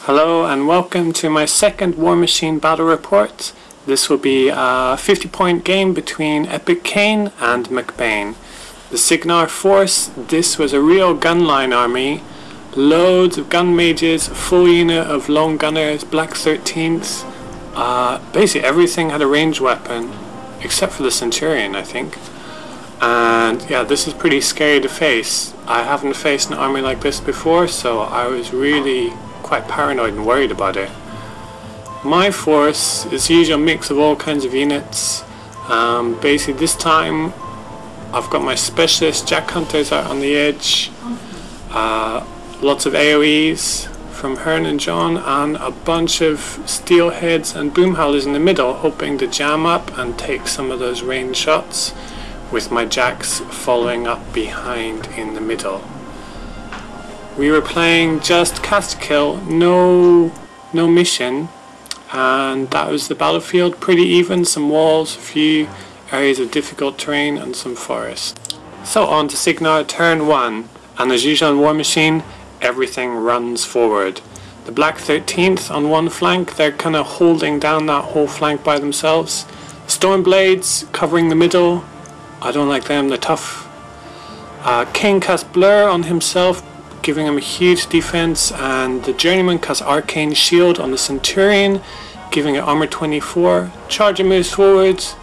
Hello and welcome to my second Warmachine battle report. This will be a 50-point game between Epic Caine and McBain. The Cygnar force, this was a real gunline army. Loads of gun mages, full unit of lone gunners, black 13th. Basically everything had a ranged weapon, except for the Centurion, I think. And yeah, this is pretty scary to face. I haven't faced an army like this before, so I was really quite paranoid and worried about it. My force is the usual mix of all kinds of units. Basically this time I've got my specialist jack hunters out on the edge, lots of AoEs from Hearn and John, and a bunch of steelheads and boom howlers in the middle, hoping to jam up and take some of those range shots, with my jacks following up behind in the middle. We were playing just cast kill, no mission, and that was the battlefield. Pretty even, some walls, a few areas of difficult terrain and some forest. So on to Cygnar, turn 1, and as usual in Warmachine, everything runs forward. The black 13th on one flank, they're kind of holding down that whole flank by themselves. Stormblades covering the middle, I don't like them, they're tough. Caine casts Blur on himself, giving him a huge defense, and the Journeyman casts Arcane Shield on the Centurion, giving it armor 24. Charger moves forwards,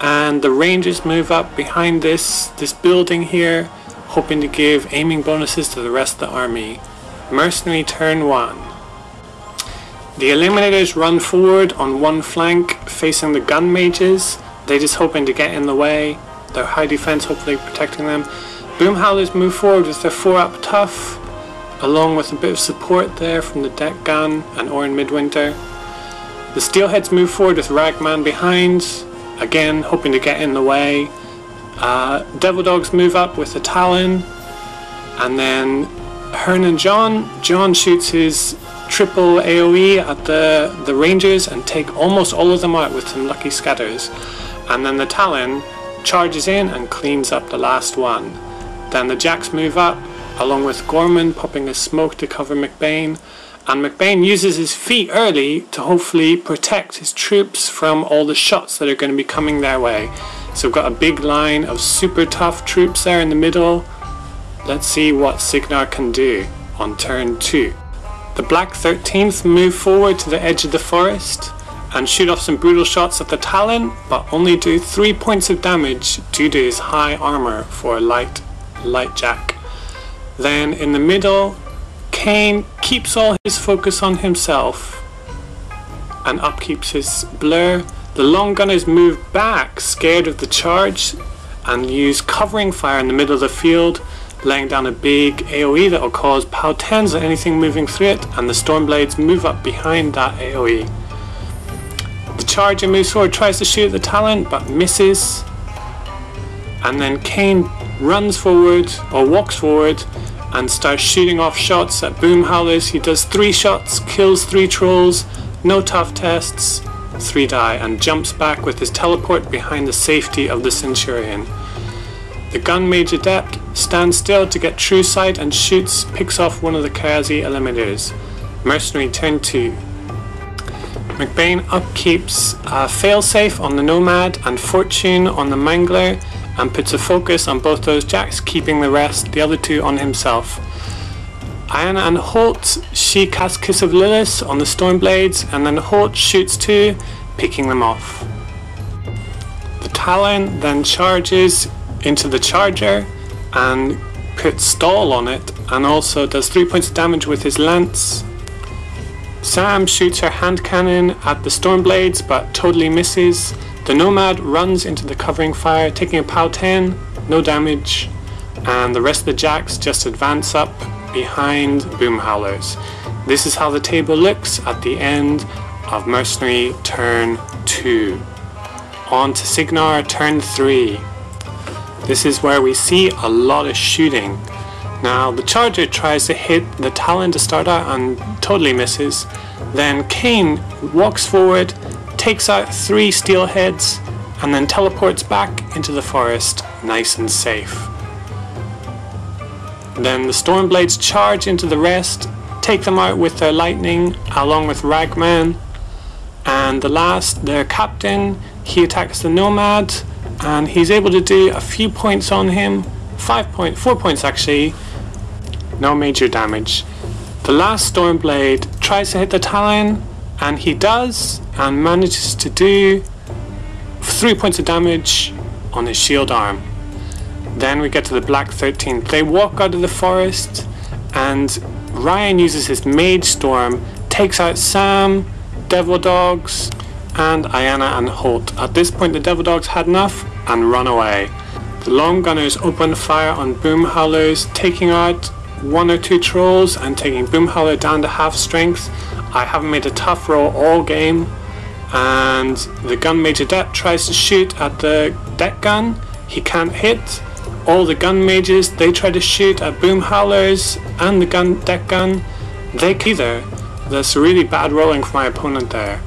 and the Rangers move up behind this building here, hoping to give aiming bonuses to the rest of the army. Mercenary turn 1. The Eliminators run forward on one flank, facing the gun mages. They're just hoping to get in the way. Their high defense hopefully protecting them. Boom Howlers move forward with their 4-up tough, along with a bit of support there from the deck gun and Orin Midwinter. The Steelheads move forward with Ragman behind, again hoping to get in the way. Devil Dogs move up with the Talon, and then Hearn and John shoots his triple AoE at the Rangers and take almost all of them out with some lucky scatters. And then the Talon charges in and cleans up the last one. Then the Jacks move up, along with Gorman popping a smoke to cover McBain. And McBain uses his feet early to hopefully protect his troops from all the shots that are going to be coming their way. So we've got a big line of super tough troops there in the middle. Let's see what Cygnar can do on turn 2. The black 13th move forward to the edge of the forest and shoot off some brutal shots at the Talon, but only do 3 points of damage due to his high armor for a light jack. Then in the middle, Caine keeps all his focus on himself and upkeeps his Blur. The long gunners move back, scared of the charge, and use covering fire in the middle of the field, laying down a big AoE that will cause POW 10s or anything moving through it, and the Stormblades move up behind that AoE. The Charger moves forward, tries to shoot at the Talon, but misses. And then Caine runs forward, or walks forward, and starts shooting off shots at Boom Howlers. He does 3 shots, kills 3 trolls, no tough tests, 3 die, and jumps back with his teleport behind the safety of the Centurion. The Gun Mage Adept stands still to get true sight and picks off one of the Kazi Eliminators. Mercenary turn 2. McBain upkeeps Failsafe on the Nomad and Fortune on the Mangler, and puts a focus on both those jacks, keeping the other 2 on himself. Ayanna and Holt, she casts Kiss of Lilith on the Stormblades, and then Holt shoots 2, picking them off. The Talon then charges into the Charger and puts Stall on it, and also does 3 points of damage with his Lance. Sam shoots her hand cannon at the Stormblades, but totally misses. The Nomad runs into the covering fire, taking a POW 10, no damage, and the rest of the Jacks just advance up behind Boom Howlers. This is how the table looks at the end of Mercenary turn 2. On to Cygnar turn 3. This is where we see a lot of shooting. Now the Charger tries to hit the Talon to start out and totally misses. Then Caine walks forward, takes out 3 Steelheads, and then teleports back into the forest, nice and safe. Then the Stormblades charge into the rest, take them out with their lightning along with Ragman. And the last, their captain, he attacks the Nomad and he's able to do a few points on him, 4 points actually, no major damage. The last Stormblade tries to hit the Talon and he does and manages to do 3 points of damage on his shield arm. Then we get to the Black 13th. They walk out of the forest and Ryan uses his Mage Storm, takes out Sam, Devil Dogs and Ayanna and Holt. At this point the Devil Dogs had enough and run away. The Long Gunners open fire on Boom Howlers, taking out 1 or 2 trolls and taking Boom Howler down to half strength. I haven't made a tough roll all game, and the Gun Mage Adept tries to shoot at the deck gun. He can't hit. All the Gun Mages, they try to shoot at Boom Howlers and the deck gun. They can't either. That's really bad rolling for my opponent there.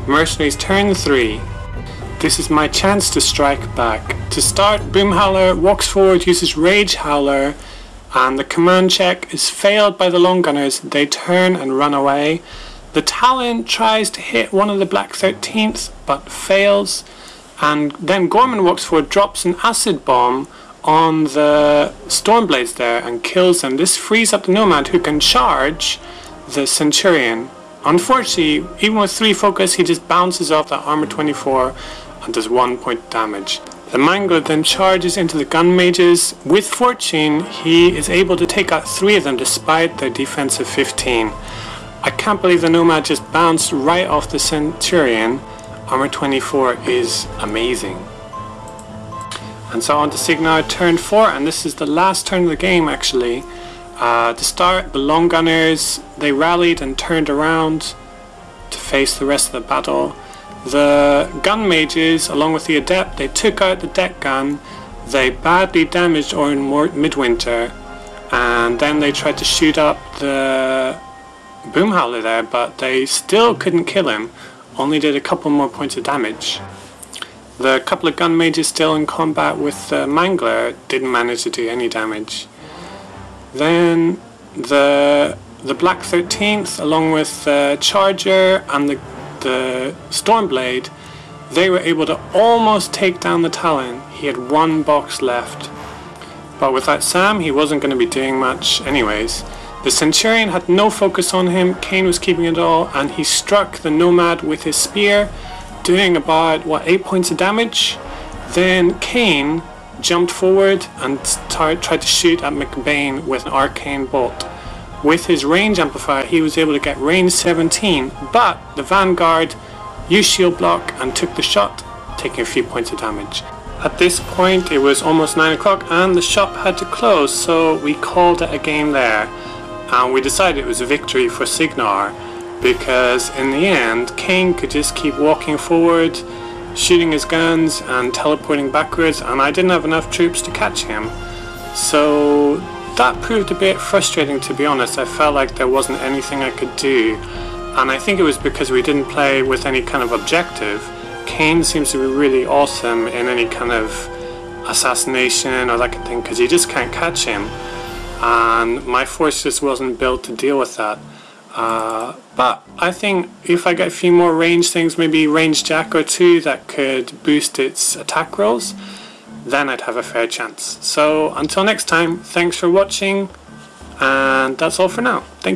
Mercenaries turn 3. This is my chance to strike back. To start, Boom Howler walks forward, uses Rage Howler, and the command check is failed by the Long Gunners. They turn and run away. The Talon tries to hit one of the Black 13th but fails, and then Gorman walks forward, drops an acid bomb on the Stormblades there and kills them. This frees up the Nomad who can charge the Centurion. Unfortunately, even with 3 focus, he just bounces off that armor 24 and does 1 point damage. The Mangler then charges into the Gun Mages. With Fortune, he is able to take out 3 of them despite their defensive 15. I can't believe the Nomad just bounced right off the Centurion. Armor 24 is amazing. And so on to Cygnar turn 4, and this is the last turn of the game actually. To start, the Long Gunners, they rallied and turned around to face the rest of the battle. The Gun Mages, along with the Adept, they took out the deck gun. They badly damaged Orin Midwinter, and then they tried to shoot up the Boom Howler there, but they still couldn't kill him, only did a couple more points of damage. The couple of Gun Mages still in combat with the Mangler didn't manage to do any damage. Then the Black 13th, along with the Charger and the Stormblade, they were able to almost take down the Talon. He had 1 box left. But without Sam, he wasn't going to be doing much anyways. The Centurion had no focus on him, Caine was keeping it all, and he struck the Nomad with his spear, doing about, 8 points of damage. Then Caine jumped forward and tried to shoot at McBain with an arcane bolt. With his range amplifier, he was able to get range 17, but the Vanguard used shield block and took the shot, taking a few points of damage. At this point, it was almost 9 o'clock and the shop had to close, so we called it a game there. And we decided it was a victory for Cygnar, because in the end, Caine could just keep walking forward, shooting his guns and teleporting backwards, and I didn't have enough troops to catch him. So that proved a bit frustrating, to be honest. I felt like there wasn't anything I could do, and I think it was because we didn't play with any kind of objective. Caine seems to be really awesome in any kind of assassination or that kind of thing, because you just can't catch him, and my force just wasn't built to deal with that. But I think if I get a few more range things, maybe range jack or 2 that could boost its attack rolls, then I'd have a fair chance. So until next time, thanks for watching, and that's all for now. Thank you.